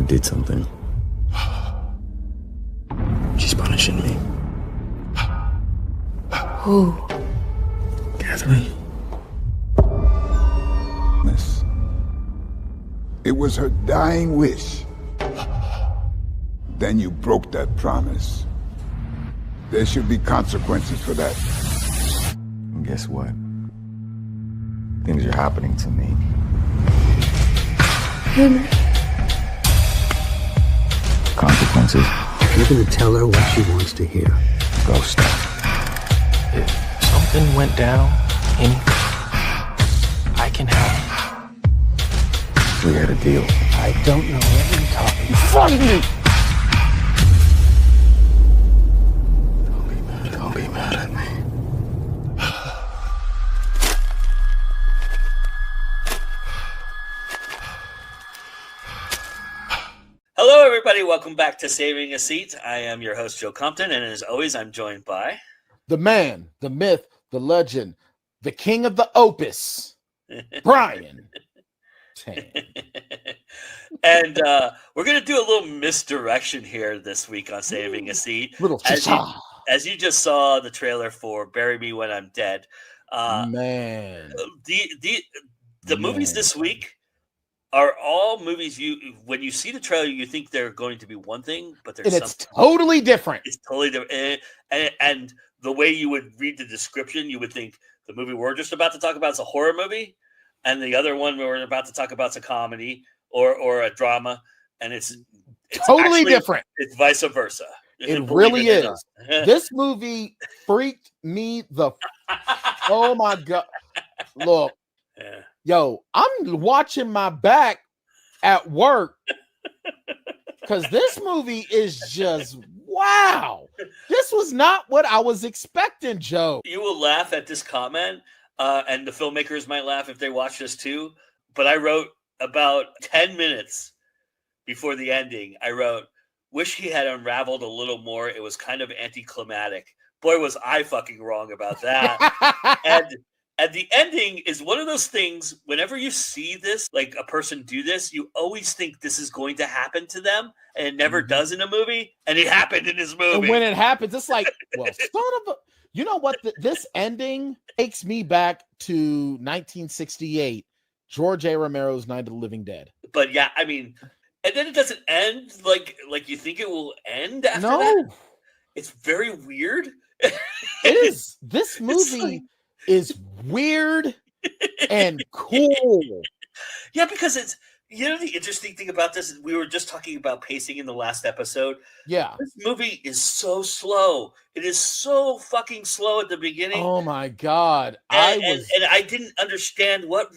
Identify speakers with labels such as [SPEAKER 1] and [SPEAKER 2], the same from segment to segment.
[SPEAKER 1] did something. She's punishing me.
[SPEAKER 2] Who?
[SPEAKER 1] Catherine.
[SPEAKER 3] Miss, it was her dying wish. Then you broke that promise. There should be consequences for that.
[SPEAKER 1] And guess what? Things are happening to me. Consequences.
[SPEAKER 4] You're gonna tell her what she wants to hear.
[SPEAKER 1] Ghost.
[SPEAKER 5] If something went down, anything, I can help.
[SPEAKER 1] We had a deal.
[SPEAKER 4] I don't know what you're talking about.
[SPEAKER 1] Fuck me! Don't be mad at me.
[SPEAKER 6] Hello, everybody. Welcome back to Saving a Seat. I am your host, Joe Compton, and as always, I'm joined by...
[SPEAKER 7] the man, the myth, the legend, the king of the Opus, Bryan.
[SPEAKER 6] And we're going to do a little misdirection here this week on Saving a Seat. As you just saw the trailer for Bury Me When I'm Dead.
[SPEAKER 7] Man.
[SPEAKER 6] The movies this week are all movies when you see the trailer, you think they're going to be one thing, but
[SPEAKER 7] it's totally different.
[SPEAKER 6] It's totally different. And the way you would read the description, you would think the movie we're just about to talk about is a horror movie, and the other one we're about to talk about is a comedy or a drama, and it's
[SPEAKER 7] totally
[SPEAKER 6] actually
[SPEAKER 7] different.
[SPEAKER 6] It's vice versa.
[SPEAKER 7] It really is. This movie freaked me oh my God. Look, yo, I'm watching my back at work because this movie is just wow. This was not what I was expecting, Joe.
[SPEAKER 6] You will laugh at this comment, and the filmmakers might laugh if they watch this too. But I wrote about 10 minutes before the ending. I wrote, wish he had unraveled a little more. It was kind of anticlimactic. Boy, was I fucking wrong about that. And the ending is one of those things, whenever you see this, like a person do this, you always think this is going to happen to them, and it never does in a movie, and it happened in this movie.
[SPEAKER 7] And when it happens, it's like, well, son of a... You know what? This ending takes me back to 1968, George A. Romero's Night of the Living Dead.
[SPEAKER 6] But yeah, I mean, and then it doesn't end like you think it will end after that. It's very weird.
[SPEAKER 7] It is. This movie is weird and cool.
[SPEAKER 6] Yeah, because it's, the interesting thing about this is we were just talking about pacing in the last episode.
[SPEAKER 7] Yeah.
[SPEAKER 6] This movie is so slow. It is so fucking slow at the beginning.
[SPEAKER 7] Oh my God.
[SPEAKER 6] And I didn't understand what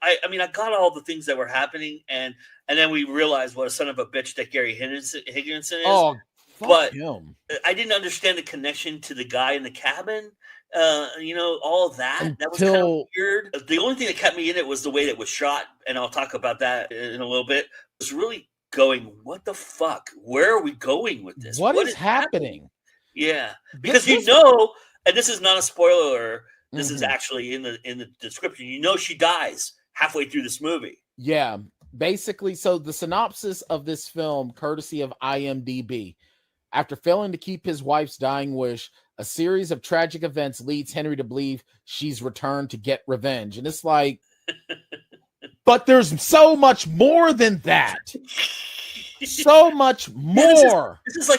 [SPEAKER 6] I mean, I got all the things that were happening, and then we realized what a son of a bitch that Gary Higginson is.
[SPEAKER 7] Oh,
[SPEAKER 6] but
[SPEAKER 7] him.
[SPEAKER 6] I didn't understand the connection to the guy in the cabin. All of that. That was kind of weird. The only thing that kept me in it was the way that it was shot, and I'll talk about that in a little bit. It was really going, what the fuck? Where are we going with this?
[SPEAKER 7] What is happening?
[SPEAKER 6] Yeah, because and this is not a spoiler. This is actually in the description. She dies halfway through this movie.
[SPEAKER 7] Yeah, basically. So the synopsis of this film, courtesy of IMDb. After failing to keep his wife's dying wish, a series of tragic events leads Henry to believe she's returned to get revenge. And it's like, but there's so much more than that. So much more.
[SPEAKER 6] This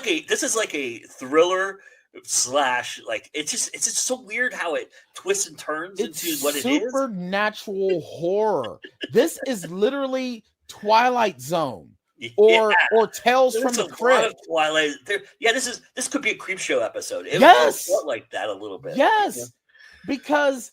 [SPEAKER 6] is like a thriller slash, like, it's just so weird how it twists and turns into what it is.
[SPEAKER 7] Supernatural horror. This is literally Twilight Zone. Or Tales from the Crypt.
[SPEAKER 6] Twilight. This could be a creep show episode. It felt like that a little bit.
[SPEAKER 7] Yes, because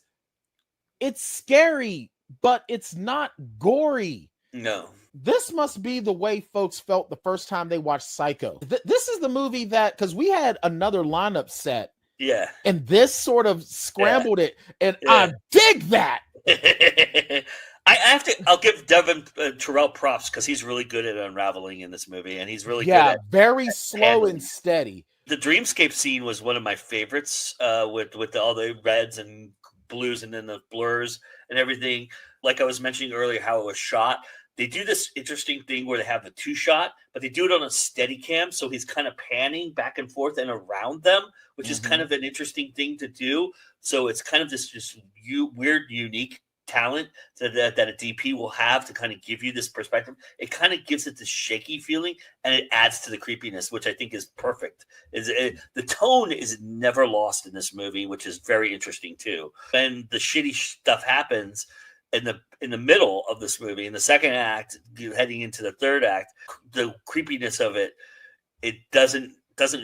[SPEAKER 7] it's scary, but it's not gory.
[SPEAKER 6] No.
[SPEAKER 7] This must be the way folks felt the first time they watched Psycho. This is the movie that, because we had another lineup set.
[SPEAKER 6] Yeah.
[SPEAKER 7] And this sort of scrambled it. And I dig that.
[SPEAKER 6] I'll give Devon Terrell props because he's really good at unraveling in this movie, and he's really good at
[SPEAKER 7] very slow and steady.
[SPEAKER 6] The dreamscape scene was one of my favorites, with all the reds and blues and then the blurs and everything. Like I was mentioning earlier, how it was shot. they do this interesting thing where they have the 2-shot, but they do it on a steady cam. So he's kind of panning back and forth and around them, which is kind of an interesting thing to do. So it's kind of this just weird, unique talent that a DP will have to kind of give you this perspective. It kind of gives it this shaky feeling, and it adds to the creepiness, which I think is perfect. The tone is never lost in this movie, which is very interesting too. And the shitty stuff happens in the middle of this movie, in the second act, heading into the third act. The creepiness of it doesn't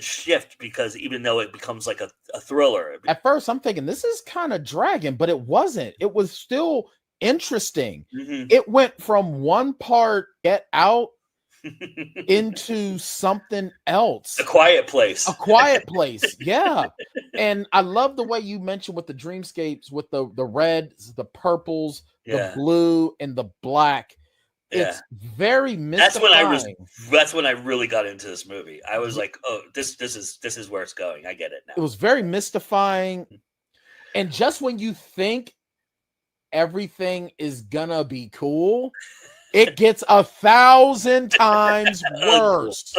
[SPEAKER 6] shift, because even though it becomes like a thriller.
[SPEAKER 7] At first, I'm thinking this is kind of dragging, but it wasn't. It was still interesting. It went from one part, Get Out, into something else.
[SPEAKER 6] A Quiet Place.
[SPEAKER 7] A Quiet Place, yeah. And I love the way you mentioned with the dreamscapes, with the reds, the purples, the blue, and the black.
[SPEAKER 6] Yeah.
[SPEAKER 7] It's very mystifying.
[SPEAKER 6] That's when I really got into this movie. I was like, oh, this is where it's going. I get it now.
[SPEAKER 7] It was very mystifying. And just when you think everything is gonna be cool, it gets 1,000 times worse.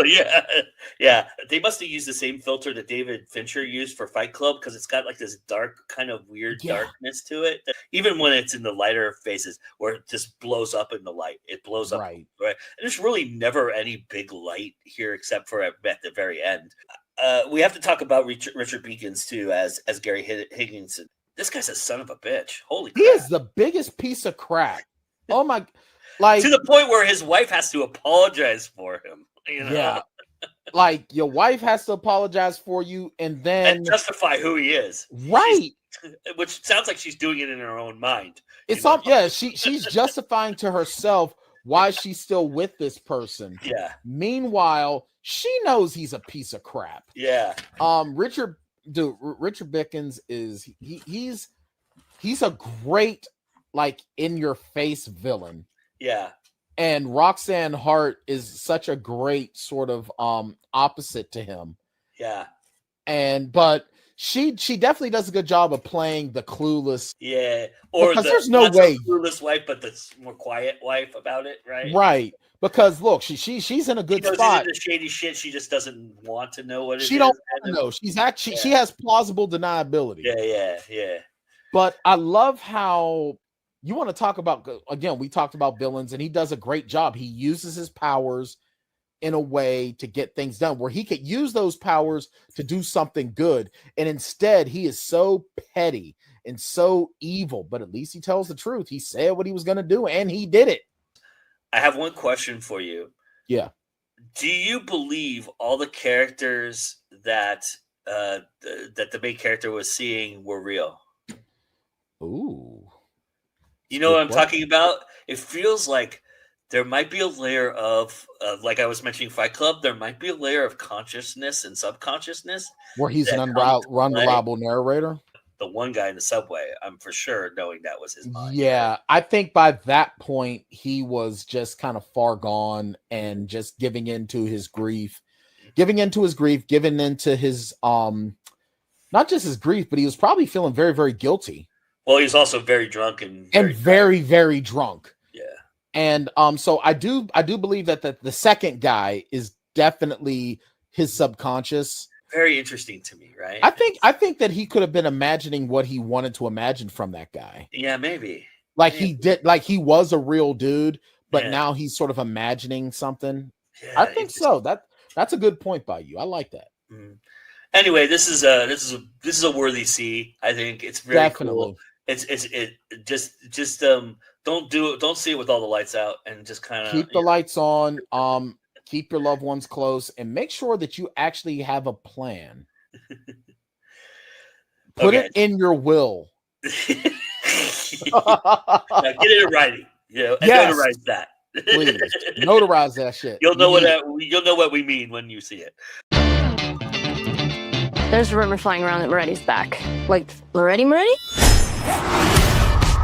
[SPEAKER 6] Yeah. They must have used the same filter that David Fincher used for Fight Club, because it's got like this dark, kind of weird darkness to it. Even when it's in the lighter phases, where it just blows up in the light, it blows up. Right. And there's really never any big light here, except for at the very end. We have to talk about Richard Beakins too, as Gary Higginson. This guy's a son of a bitch. Holy crap.
[SPEAKER 7] He is the biggest piece of crap. Oh my. Like,
[SPEAKER 6] to the point where his wife has to apologize for him. You know?
[SPEAKER 7] Yeah. Like, your wife has to apologize for you and
[SPEAKER 6] justify who he is.
[SPEAKER 7] Right.
[SPEAKER 6] Which sounds like she's doing it in her own mind.
[SPEAKER 7] It's she's justifying to herself why she's still with this person.
[SPEAKER 6] Yeah.
[SPEAKER 7] Meanwhile, she knows he's a piece of crap.
[SPEAKER 6] Yeah.
[SPEAKER 7] Richard Beakins is he's a great, like, in your face villain.
[SPEAKER 6] Yeah.
[SPEAKER 7] And Roxanne Hart is such a great sort of opposite to him.
[SPEAKER 6] Yeah.
[SPEAKER 7] But she definitely does a good job of playing the clueless.
[SPEAKER 6] Yeah. Or
[SPEAKER 7] there's no way
[SPEAKER 6] clueless wife, but the more quiet wife about it, right?
[SPEAKER 7] Right. Because look, she's in a good spot.
[SPEAKER 6] The shady shit, she just doesn't want to know what it is.
[SPEAKER 7] She don't want to know. She's actually she has plausible deniability.
[SPEAKER 6] Yeah.
[SPEAKER 7] But I love how you want to talk about, again, we talked about villains, and he does a great job. He uses his powers in a way to get things done where he could use those powers to do something good. And instead, he is so petty and so evil, but at least he tells the truth. He said what he was going to do, and he did it.
[SPEAKER 6] I have one question for you.
[SPEAKER 7] Yeah.
[SPEAKER 6] Do you believe all the characters that the main character was seeing were real?
[SPEAKER 7] Ooh.
[SPEAKER 6] You know what I'm talking about? It feels like there might be a layer of, like I was mentioning Fight Club, there might be a layer of consciousness and subconsciousness.
[SPEAKER 7] Where he's an unreliable narrator?
[SPEAKER 6] The one guy in the subway, I'm for sure knowing that was his mind.
[SPEAKER 7] Yeah, I think by that point, he was just kind of far gone and just giving into his grief, giving into his, not just his grief, but he was probably feeling very, very guilty.
[SPEAKER 6] Well, he's also very drunk and
[SPEAKER 7] very, very drunk.
[SPEAKER 6] Yeah.
[SPEAKER 7] And so I do believe that the second guy is definitely his subconscious.
[SPEAKER 6] Very interesting to me, right?
[SPEAKER 7] I think that he could have been imagining what he wanted to imagine from that guy.
[SPEAKER 6] Yeah, maybe.
[SPEAKER 7] He did, like he was a real dude, but now he's sort of imagining something. Yeah, I think so. That's a good point by you. I like that.
[SPEAKER 6] Mm-hmm. Anyway, this is a worthy see. I think it's very cool. It just don't see it with all the lights out, and just kind of
[SPEAKER 7] keep the lights on. Keep your loved ones close, and make sure that you actually have a plan. Put it in your will.
[SPEAKER 6] Now get it in writing. And notarize that.
[SPEAKER 7] Please notarize that shit.
[SPEAKER 6] You'll know what we mean when you see it.
[SPEAKER 2] There's a rumor flying around that Moretti's back. Like, Moretti?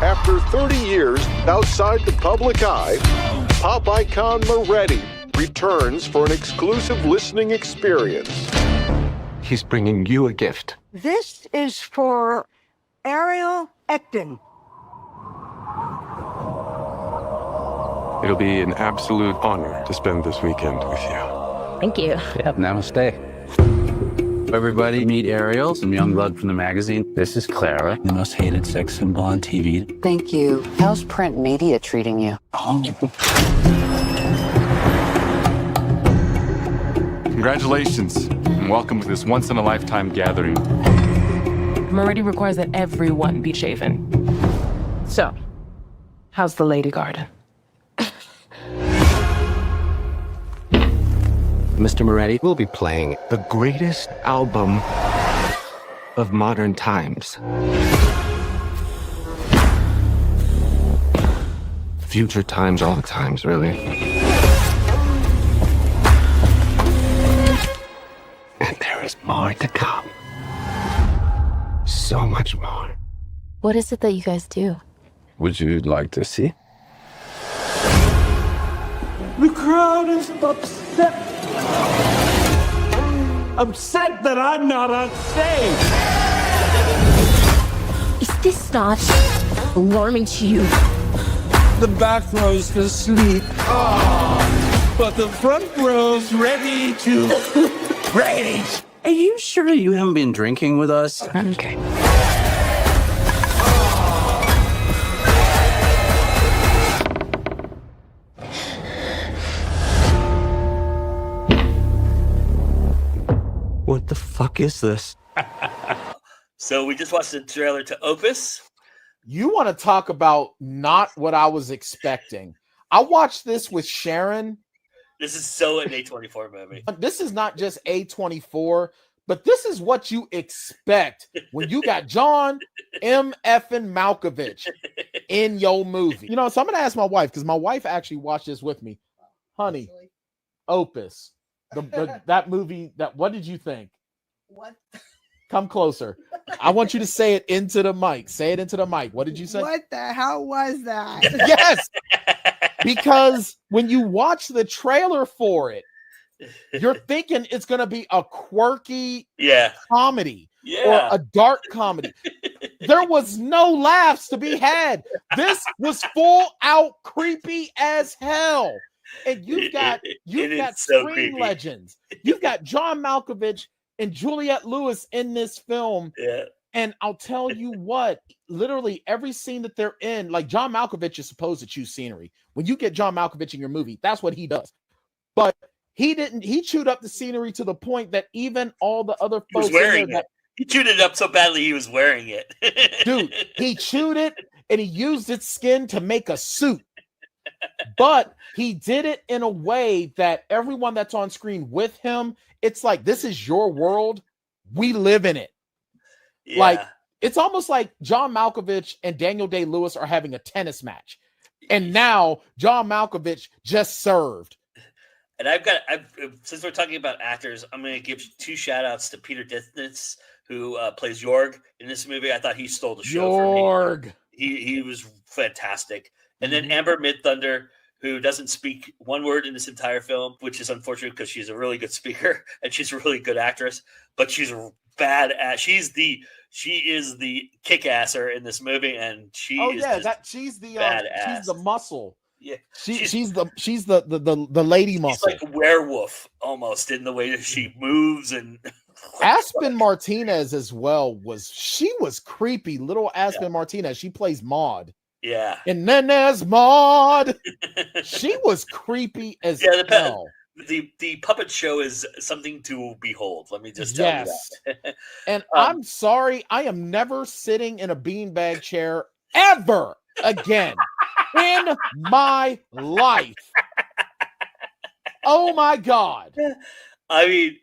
[SPEAKER 8] After 30 years outside the public eye, pop icon Moretti returns for an exclusive listening experience.
[SPEAKER 9] He's bringing you a gift.
[SPEAKER 10] This is for Ariel Ecton.
[SPEAKER 9] It'll be an absolute honor to spend this weekend with you.
[SPEAKER 2] Thank you.
[SPEAKER 11] Yeah, namaste. Everybody meet Ariel, some young blood from the magazine. This is Clara, the most hated sex symbol on TV.
[SPEAKER 10] Thank you. How's print media treating you?
[SPEAKER 1] Congratulations, and welcome to this once-in-a-lifetime gathering.
[SPEAKER 12] Moretti requires that everyone be shaven. So, how's the lady garden?
[SPEAKER 9] Mr. Moretti, we'll be playing the greatest album of modern times. Future times, all times, really. And there is more to come. So much more.
[SPEAKER 2] What is it that you guys do?
[SPEAKER 11] Would you like to see?
[SPEAKER 13] The crowd is upset. Upset that I'm not on stage.
[SPEAKER 2] Is this not alarming to you?
[SPEAKER 13] The back row's asleep. But the front row's ready to rage.
[SPEAKER 11] Are you sure you haven't been drinking with us?
[SPEAKER 12] Okay.
[SPEAKER 11] What the fuck is this?
[SPEAKER 6] So we just watched the trailer to Opus.
[SPEAKER 7] You want to talk about not what I was expecting. I watched this with Sharon.
[SPEAKER 6] This is so an A24 movie.
[SPEAKER 7] This is not just A24, but this is what you expect when you got John M. effing Malkovich in your movie. You know, so I'm going to ask my wife, because my wife actually watched this with me. Honey, Opus, that movie, what did you think?
[SPEAKER 10] What?
[SPEAKER 7] Come closer. I want you to say it into the mic. Say it into the mic. What did you say?
[SPEAKER 10] What the hell was that?
[SPEAKER 7] Yes. Because when you watch the trailer for it, you're thinking it's going to be a quirky comedy or a dark comedy. There was no laughs to be had. This was full out creepy as hell. And you've got screen legends. You've got John Malkovich and Juliette Lewis in this film.
[SPEAKER 6] Yeah.
[SPEAKER 7] And I'll tell you what, literally every scene that they're in, like John Malkovich is supposed to choose scenery. When you get John Malkovich in your movie, that's what he does. But he chewed up the scenery to the point that even all the other folks
[SPEAKER 6] he chewed it up so badly he was wearing it.
[SPEAKER 7] Dude, he chewed it and he used its skin to make a suit. But he did it in a way that everyone that's on screen with him, it's like, this is your world. We live in it. Yeah. Like, it's almost like John Malkovich and Daniel Day-Lewis are having a tennis match. And now John Malkovich just served.
[SPEAKER 6] And since we're talking about actors, I'm going to give 2 shout outs to Peter Dinklage, who plays Jorg in this movie. I thought he stole the show for me. He was fantastic. And then Amber Midthunder, who doesn't speak one word in this entire film, which is unfortunate because she's a really good speaker and she's a really good actress, but she's bad at. She is the kick-asser in this movie, and she's the muscle. Yeah, she's the lady muscle. She's like a werewolf almost in the way that she moves. And
[SPEAKER 7] Aspen Martinez as well was creepy. Little Aspen Martinez. She plays Maud.
[SPEAKER 6] Yeah.
[SPEAKER 7] And then there's Maud. She was creepy as hell.
[SPEAKER 6] The puppet show is something to behold. Let me just tell you that.
[SPEAKER 7] And I'm sorry, I am never sitting in a beanbag chair ever again in my life. Oh my God.
[SPEAKER 6] I mean,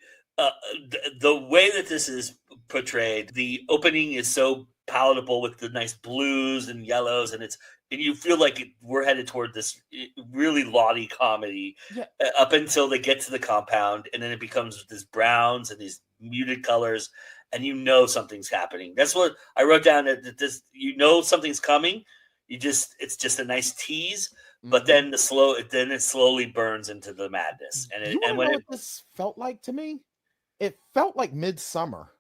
[SPEAKER 6] the way that this is portrayed, the opening is so palatable with the nice blues and yellows, and you feel like we're headed toward this really laudy comedy up until they get to the compound, and then it becomes this browns and these muted colors, and something's happening. That's what I wrote down. That this, something's coming. It's just a nice tease, but then it slowly burns into the madness. And
[SPEAKER 7] what this felt like to me? It felt like Midsummer.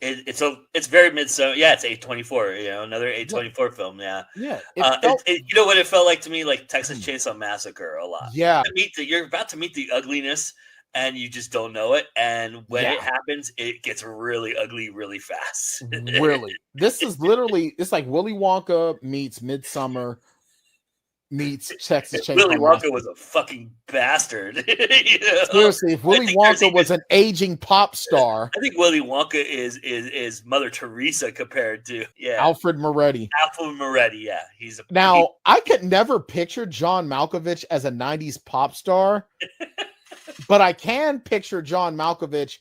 [SPEAKER 6] It's very midsummer. Yeah, it's A24. Another A24 film. Yeah.
[SPEAKER 7] Yeah.
[SPEAKER 6] You know what it felt like to me? Like Texas Chainsaw Massacre a lot.
[SPEAKER 7] Yeah.
[SPEAKER 6] You're about to meet the ugliness, and you just don't know it. And when it happens, it gets really ugly really fast.
[SPEAKER 7] Really, this is literally it's like Willy Wonka meets Midsummer meets Texas Chainsaw
[SPEAKER 6] Willy
[SPEAKER 7] Massacre.
[SPEAKER 6] Wonka was a fucking bastard.
[SPEAKER 7] Seriously, if Willy Wonka was an aging pop star,
[SPEAKER 6] I think Willy Wonka is Mother Teresa compared to
[SPEAKER 7] Alfred Moretti.
[SPEAKER 6] Alfred Moretti, yeah,
[SPEAKER 7] I could never picture John Malkovich as a '90s pop star, but I can picture John Malkovich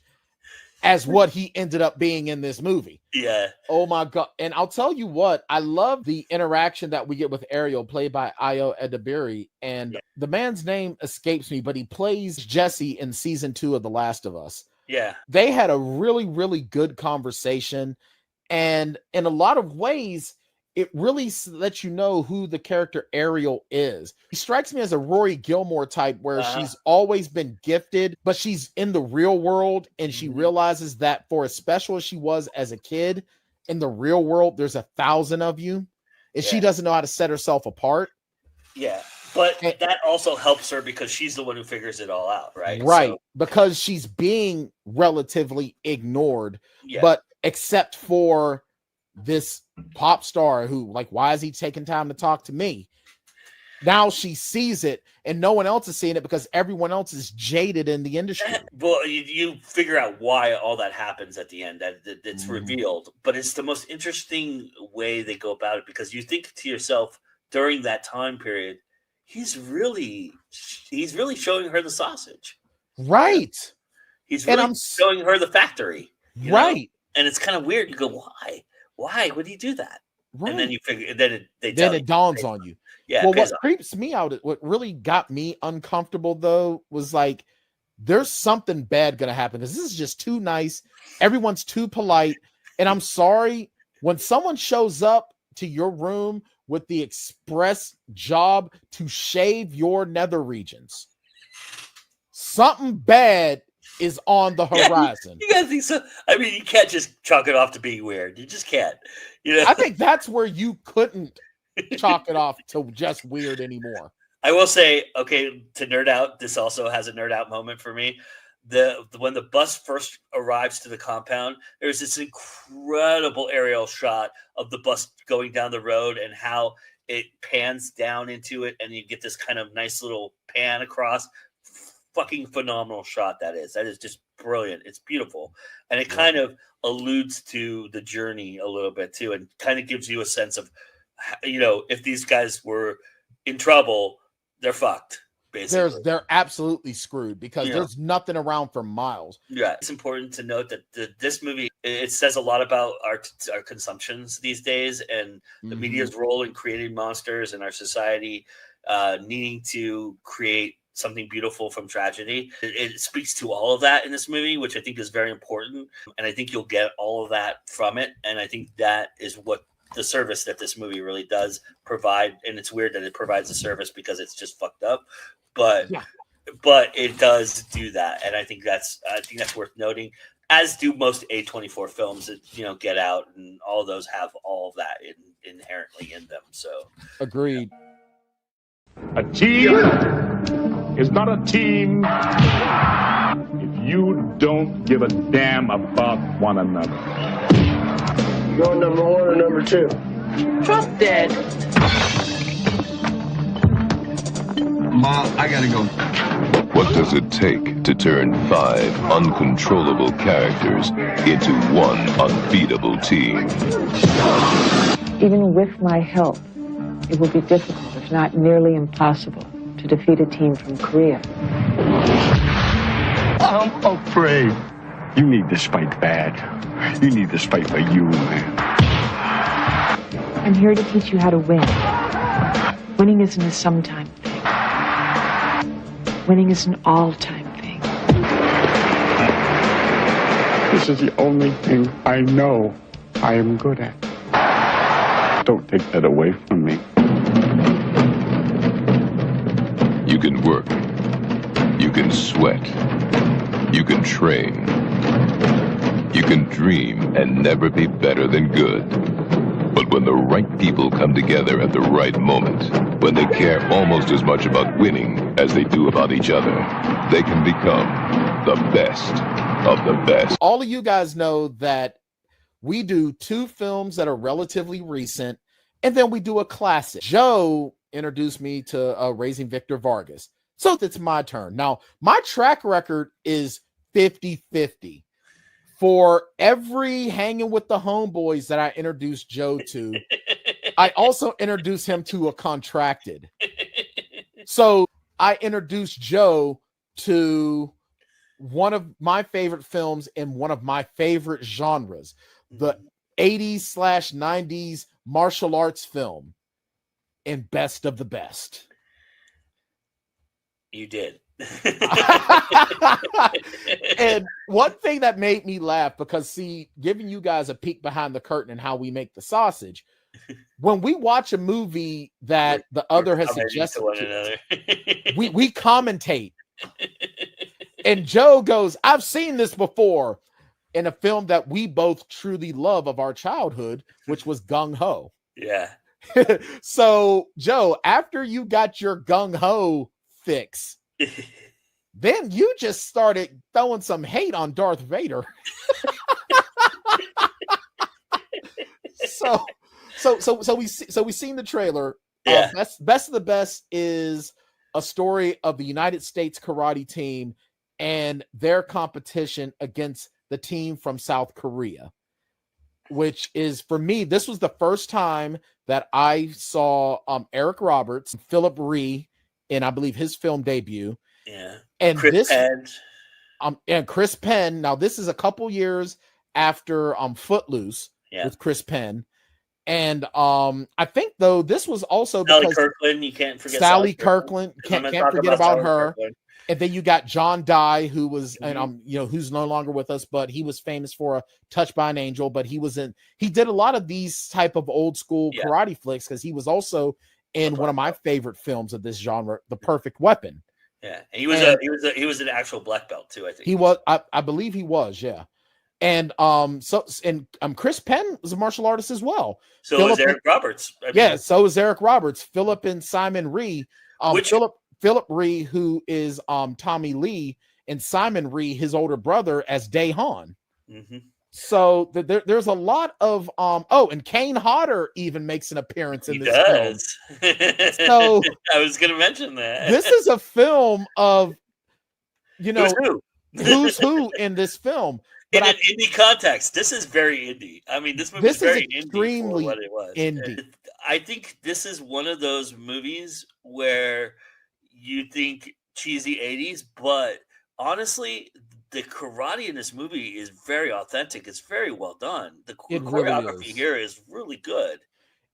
[SPEAKER 7] as what he ended up being in this movie.
[SPEAKER 6] Yeah.
[SPEAKER 7] Oh my God. And I'll tell you what, I love the interaction that we get with Ariel, played by Ayo Edebiri. And the man's name escapes me, but he plays Jesse in season 2 of The Last of Us.
[SPEAKER 6] Yeah.
[SPEAKER 7] They had a really, really good conversation. And in a lot of ways, it really lets you know who the character Ariel is. He strikes me as a Rory Gilmore type where she's always been gifted, but she's in the real world and she realizes that for as special as she was as a kid, in the real world, there's 1,000 of you and she doesn't know how to set herself apart.
[SPEAKER 6] Yeah. But that also helps her because she's the one who figures it all out, right?
[SPEAKER 7] Right.
[SPEAKER 6] So,
[SPEAKER 7] because she's being relatively ignored,
[SPEAKER 6] Yeah.
[SPEAKER 7] but except for this pop star who, like, why is he taking time to talk to me? Now she sees it and no one else is seeing it because everyone else is jaded in the industry.
[SPEAKER 6] Well, you figure out why all that happens at the end, that it's revealed, but it's the most interesting way they go about it because you think to yourself during that time period, he's really showing her the sausage.
[SPEAKER 7] Right.
[SPEAKER 6] He's really showing her the factory.
[SPEAKER 7] Right.
[SPEAKER 6] Know? And it's kind of weird. You go, why? Why would he do that?
[SPEAKER 7] Right.
[SPEAKER 6] And then you figure, then
[SPEAKER 7] it dawns on you.
[SPEAKER 6] Yeah.
[SPEAKER 7] Well, what creeps me out, what really got me uncomfortable though, was like, there's something bad going to happen because this is just too nice. Everyone's too polite. And I'm sorry, when someone shows up to your room with the express job to shave your nether regions, something bad is on the horizon.
[SPEAKER 6] You gotta think so. I mean, you can't just chalk it off to being weird. You just can't.
[SPEAKER 7] I think that's where you couldn't chalk it off to just weird anymore.
[SPEAKER 6] I will say, okay, to nerd out, this also has a nerd out moment for me. When the bus first arrives to the compound, there's this incredible aerial shot of the bus going down the road and how it pans down into it, and you get this kind of nice little pan across. Fucking phenomenal shot that is. That is just brilliant. It's beautiful. And it kind of alludes to the journey a little bit too, and kind of gives you a sense of, if these guys were in trouble, they're fucked. Basically,
[SPEAKER 7] they're absolutely screwed because there's nothing around for miles.
[SPEAKER 6] Yeah, it's important to note that this movie, it says a lot about our consumptions these days and the media's role in creating monsters and our society needing to create something beautiful from tragedy. It speaks to all of that in this movie, which I think is very important. And I think you'll get all of that from it. And I think that is what the service that this movie really does provide. And it's weird that it provides a service because it's just fucked up. But it does do that. And I think that's worth noting, as do most A24 films that, Get Out and all of those have all of that inherently in them. So
[SPEAKER 7] agreed.
[SPEAKER 13] A team is not a team if you don't give a damn about one another.
[SPEAKER 14] You going number 1 or number 2?
[SPEAKER 12] Trusted.
[SPEAKER 14] Mom, I gotta go.
[SPEAKER 15] What does it take to turn 5 uncontrollable characters into one unbeatable team?
[SPEAKER 16] Even with my help, it will be difficult, if not nearly impossible, to defeat a team from Korea.
[SPEAKER 14] I'm afraid. You need this fight bad. You need this fight for you, man.
[SPEAKER 16] I'm here to teach you how to win. Winning isn't a sometime thing. Winning is an all-time thing.
[SPEAKER 14] This is the only thing I know I am good at. Don't take that away from me.
[SPEAKER 15] You can work. You can sweat. You can train. You can dream and never be better than good. But when the right people come together at the right moment, when they care almost as much about winning as they do about each other, they can become the best of the best.
[SPEAKER 7] All of you guys know that we do 2 films that are relatively recent, and then we do a classic. Joe introduced me to Raising Victor Vargas. So it's my turn. Now, my track record is 50-50. For every Hanging with the Homeboys that I introduced Joe to, I also introduced him to A Contracted. So I introduced Joe to one of my favorite films in one of my favorite genres, the 80s/90s martial arts film, and Best of the Best.
[SPEAKER 6] You did.
[SPEAKER 7] And one thing that made me laugh, because see, giving you guys a peek behind the curtain and how we make the sausage, when we watch a movie that the other has suggested we commentate, and Joe goes, I've seen this before, in a film that we both truly love of our childhood, which was Gung Ho.
[SPEAKER 6] Yeah.
[SPEAKER 7] So Joe, after you got your Gung Ho fix, then you just started throwing some hate on Darth Vader. So we seen the trailer.
[SPEAKER 6] Yeah.
[SPEAKER 7] Best of the Best is a story of the United States karate team and their competition against the team from South Korea, which is, for me, this was the first time that I saw Eric Roberts, Philip Rhee, in, I believe, his film debut.
[SPEAKER 6] Yeah.
[SPEAKER 7] And
[SPEAKER 6] Chris Penn.
[SPEAKER 7] And Chris Penn. Now, this is a couple years after Footloose with Chris Penn. And I think, though, this was also
[SPEAKER 6] Sally
[SPEAKER 7] because
[SPEAKER 6] Kirkland, you can't forget
[SPEAKER 7] Sally Kirkland. Can't forget about her.
[SPEAKER 6] Kirkland.
[SPEAKER 7] And then you got John Dye, who was, and who's no longer with us, but he was famous for Touched by an Angel. But he did a lot of these type of old school karate flicks, because he was also in one of my favorite films of this genre, The Perfect Weapon.
[SPEAKER 6] Yeah, and he was an actual black belt too, I think.
[SPEAKER 7] He was, I believe he was, yeah. And Chris Penn was a martial artist as well.
[SPEAKER 6] So was Eric Roberts.
[SPEAKER 7] So is Eric Roberts. Philip and Simon Rhee. Philip Rhee, who is Tommy Lee, and Simon Rhee, his older brother, as Dae Han.
[SPEAKER 6] Mm-hmm.
[SPEAKER 7] So there's a lot of and Kane Hodder even makes an appearance in this film. So
[SPEAKER 6] I was going to mention that
[SPEAKER 7] this is a film of who's who in this film.
[SPEAKER 6] But in an indie context, this is very indie. I mean, this movie is very
[SPEAKER 7] extremely
[SPEAKER 6] indie for what it was.
[SPEAKER 7] Indie.
[SPEAKER 6] I think this is one of those movies where you think cheesy 80s, but honestly, the karate in this movie is very authentic. It's very well done. The choreography here is really good.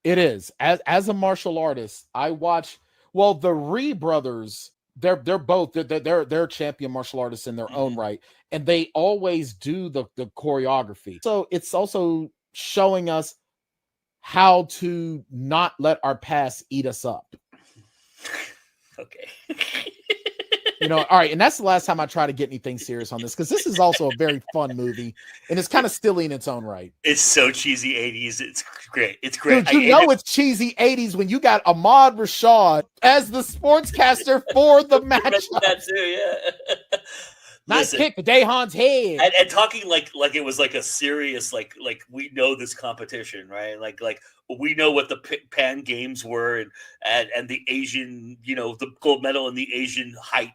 [SPEAKER 7] It is. As a martial artist, I watch. Well, the Rhee brothers, they're both they're champion martial artists in their own right, and they always do the choreography. So it's also showing us how to not let our past eat us up.
[SPEAKER 6] Okay.
[SPEAKER 7] All right, and that's the last time I try to get anything serious on this, because this is also a very fun movie, and it's kind of silly in its own right.
[SPEAKER 6] It's so cheesy 80s. It's great. It's great.
[SPEAKER 7] Dude, it's cheesy 80s when you got Ahmad Rashad as the sportscaster for the matchup.
[SPEAKER 6] That too, yeah.
[SPEAKER 7] Nice kick to Dae Han's head.
[SPEAKER 6] And talking like it was like a serious, like we know this competition, right? Like we know what the Pan Games were, and the Asian, the gold medal in the Asian height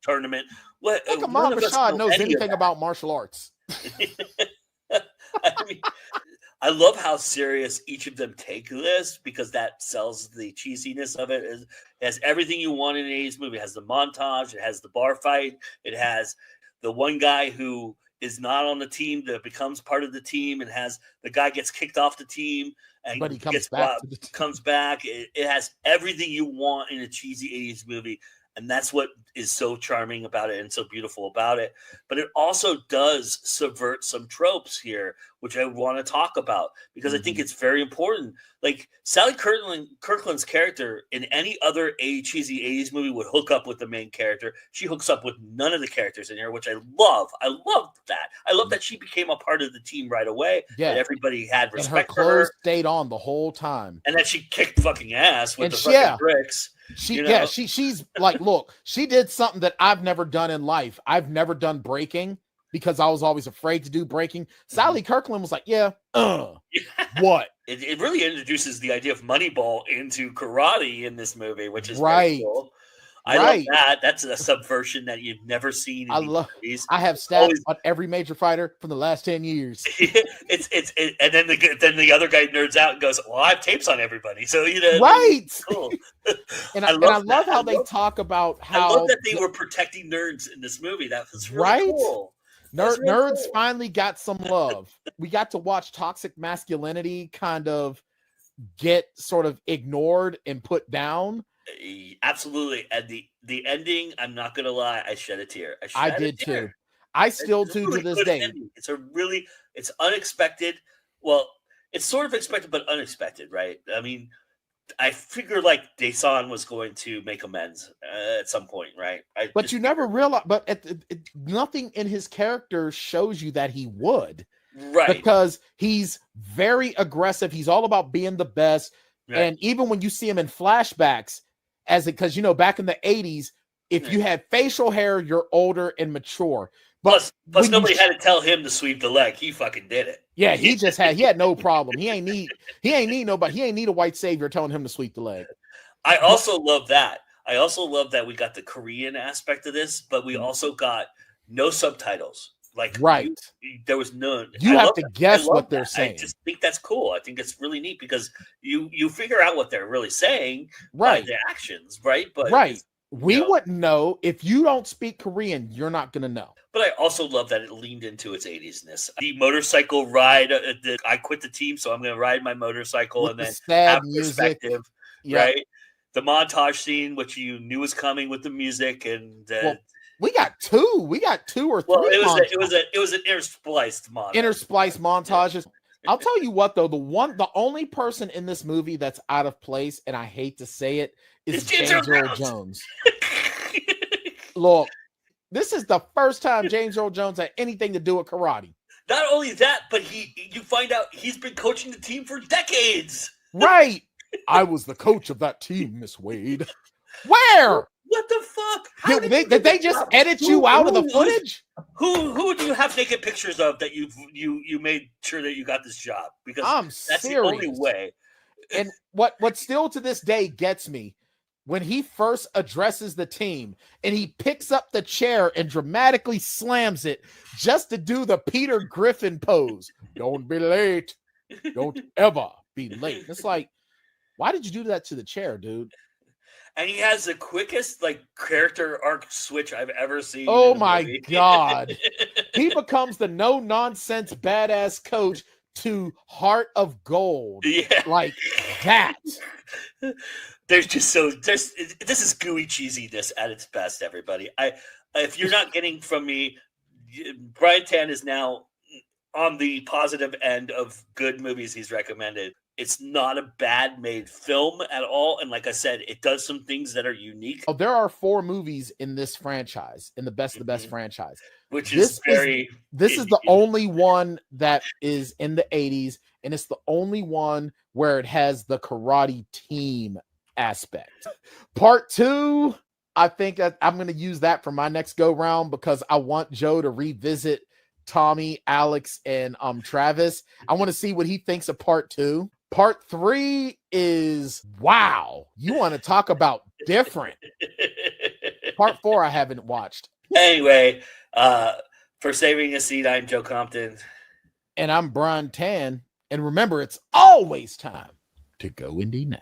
[SPEAKER 6] tournament. What?
[SPEAKER 7] Like Ahmad Rashad knows anything about martial arts.
[SPEAKER 6] I mean, I love how serious each of them take this, because that sells the cheesiness of it. It has everything you want in an 80s movie. It has the montage. It has the bar fight. It has the one guy who is not on the team that becomes part of the team, and has the guy gets kicked off the team and
[SPEAKER 7] but he comes back.
[SPEAKER 6] Comes back. It has everything you want in a cheesy 80s movie. And that's what is so charming about it and so beautiful about it. But it also does subvert some tropes here, which I want to talk about because I think it's very important. Like Sally Kirkland's character in any other cheesy 80s movie would hook up with the main character. She hooks up with none of the characters in here, which I love. I love that. I love that she became a part of the team right away.
[SPEAKER 7] Yeah.
[SPEAKER 6] That everybody had respect
[SPEAKER 7] and her
[SPEAKER 6] for her.
[SPEAKER 7] clothes stayed on the whole time.
[SPEAKER 6] And that she kicked fucking ass with
[SPEAKER 7] And
[SPEAKER 6] the fucking bricks.
[SPEAKER 7] She's like, look, she did something that I've never done in life. I've never done breaking because I was always afraid to do breaking. Sally Kirkland was like, what?
[SPEAKER 6] It really introduces the idea of Moneyball into karate in this movie, which is
[SPEAKER 7] right.
[SPEAKER 6] Very cool. I love that. That's a subversion that you've never seen. In movies.
[SPEAKER 7] I have stats on every major fighter from the last 10 years.
[SPEAKER 6] And then the other guy nerds out and goes, "Well, I have tapes on everybody." So
[SPEAKER 7] right,
[SPEAKER 6] cool.
[SPEAKER 7] And I love how they talk about how
[SPEAKER 6] I love that they were protecting nerds in this movie. That was really cool.
[SPEAKER 7] Nerds finally got some love. We got to watch toxic masculinity kind of get sort of ignored and put down.
[SPEAKER 6] Absolutely. And the ending, I'm not gonna lie, I shed a tear.
[SPEAKER 7] I did too. I still do to this day.
[SPEAKER 6] Ending. It's unexpected. Well, it's sort of expected but unexpected, right? I mean, I figured like Desan was going to make amends at some point, right?
[SPEAKER 7] But you never realize. But nothing in his character shows you that he would,
[SPEAKER 6] right?
[SPEAKER 7] Because he's very aggressive. He's all about being the best. Right. And even when you see him in flashbacks, because back in the 80s, if you had facial hair, you're older and mature. But
[SPEAKER 6] plus nobody had to tell him to sweep the leg. He fucking did it.
[SPEAKER 7] Yeah, he had no problem. He ain't need nobody. He ain't need a white savior telling him to sweep the leg.
[SPEAKER 6] I also love that. I also love that we got the Korean aspect of this, but we also got no subtitles. Like there was none.
[SPEAKER 7] You have to guess what they're saying.
[SPEAKER 6] I just think that's cool. I think it's really neat because you figure out what they're really saying by their actions, right? But
[SPEAKER 7] we wouldn't know if you don't speak Korean. You're not gonna know.
[SPEAKER 6] But I also love that it leaned into its 80s-ness. The motorcycle ride. I quit the team, so I'm gonna ride my motorcycle
[SPEAKER 7] with
[SPEAKER 6] and then
[SPEAKER 7] sad
[SPEAKER 6] have
[SPEAKER 7] music,
[SPEAKER 6] perspective, right? The montage scene, which you knew was coming with the music, and
[SPEAKER 7] we got two. We got 2 or 3.
[SPEAKER 6] Well, it was an interspliced montage.
[SPEAKER 7] Interspliced montages. I'll tell you what, though, the only person in this movie that's out of place, and I hate to say it, is James Earl Jones. Look, this is the first time James Earl Jones had anything to do with karate.
[SPEAKER 6] Not only that, but you find out he's been coaching the team for decades.
[SPEAKER 7] Right. I was the coach of that team, Miss Wade. Where?
[SPEAKER 6] What the fuck?
[SPEAKER 7] Did they just edit you out of the footage?
[SPEAKER 6] Who do you have naked pictures of that you made sure that you got this job? Because that's
[SPEAKER 7] serious.
[SPEAKER 6] The only way.
[SPEAKER 7] And what still to this day gets me, when he first addresses the team and he picks up the chair and dramatically slams it just to do the Peter Griffin pose. Don't be late. Don't ever be late. It's like, why did you do that to the chair, dude?
[SPEAKER 6] And he has the quickest character arc switch I've ever seen.
[SPEAKER 7] Oh my God. He becomes the no nonsense badass coach to Heart of Gold.
[SPEAKER 6] Yeah.
[SPEAKER 7] Like that.
[SPEAKER 6] This is gooey cheesiness at its best, everybody. If you're not getting from me, Bryan Tann is now on the positive end of good movies he's recommended. It's not a bad made film at all. And like I said, it does some things that are unique.
[SPEAKER 7] Oh, there are 4 movies in this franchise, in the best of the best franchise.
[SPEAKER 6] Which is
[SPEAKER 7] This is the only one that is in the 80s, and it's the only one where it has the karate team aspect. Part 2, I think that I'm going to use that for my next go round because I want Joe to revisit Tommy, Alex, and Travis. I want to see what he thinks of part 2. Part 3 is wow. You want to talk about different. Part 4 I haven't watched.
[SPEAKER 6] Anyway, for saving a seat, I'm Joe Compton.
[SPEAKER 7] And I'm Bryan Tann. And remember, it's always time to go indie now.